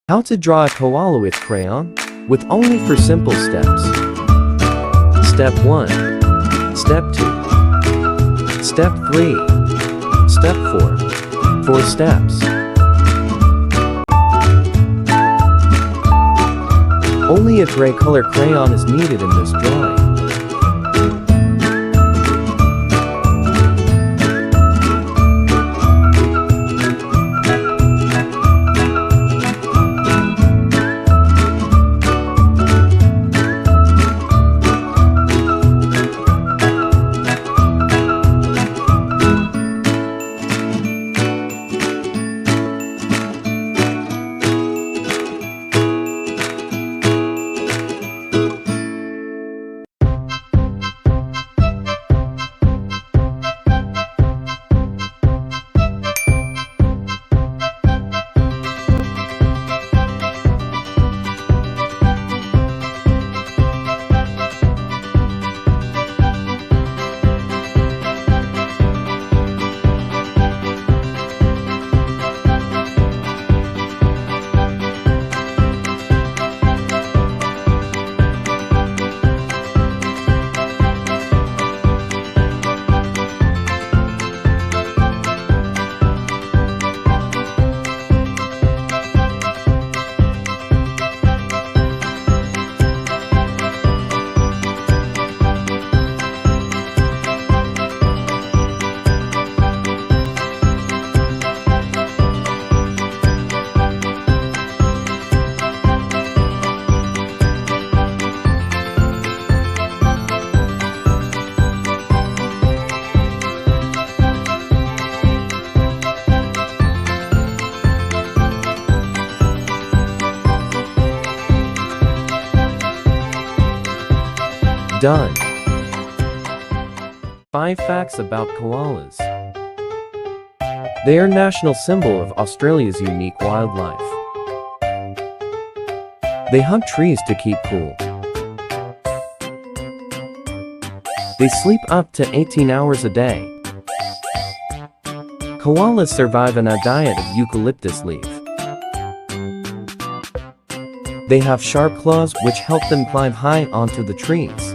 How to draw a koala with crayon? With only 4 simple steps. Step 1. Step 2. Step 3. Step 4. 4 steps. Only a gray color crayon is needed in this drawing. Done. 5 facts about koalas. They are national symbol of Australia's unique wildlife. They hug trees to keep cool. They sleep up to 18 hours a day. Koalas survive on a diet of eucalyptus leaf. They have sharp claws which help them climb high onto the trees.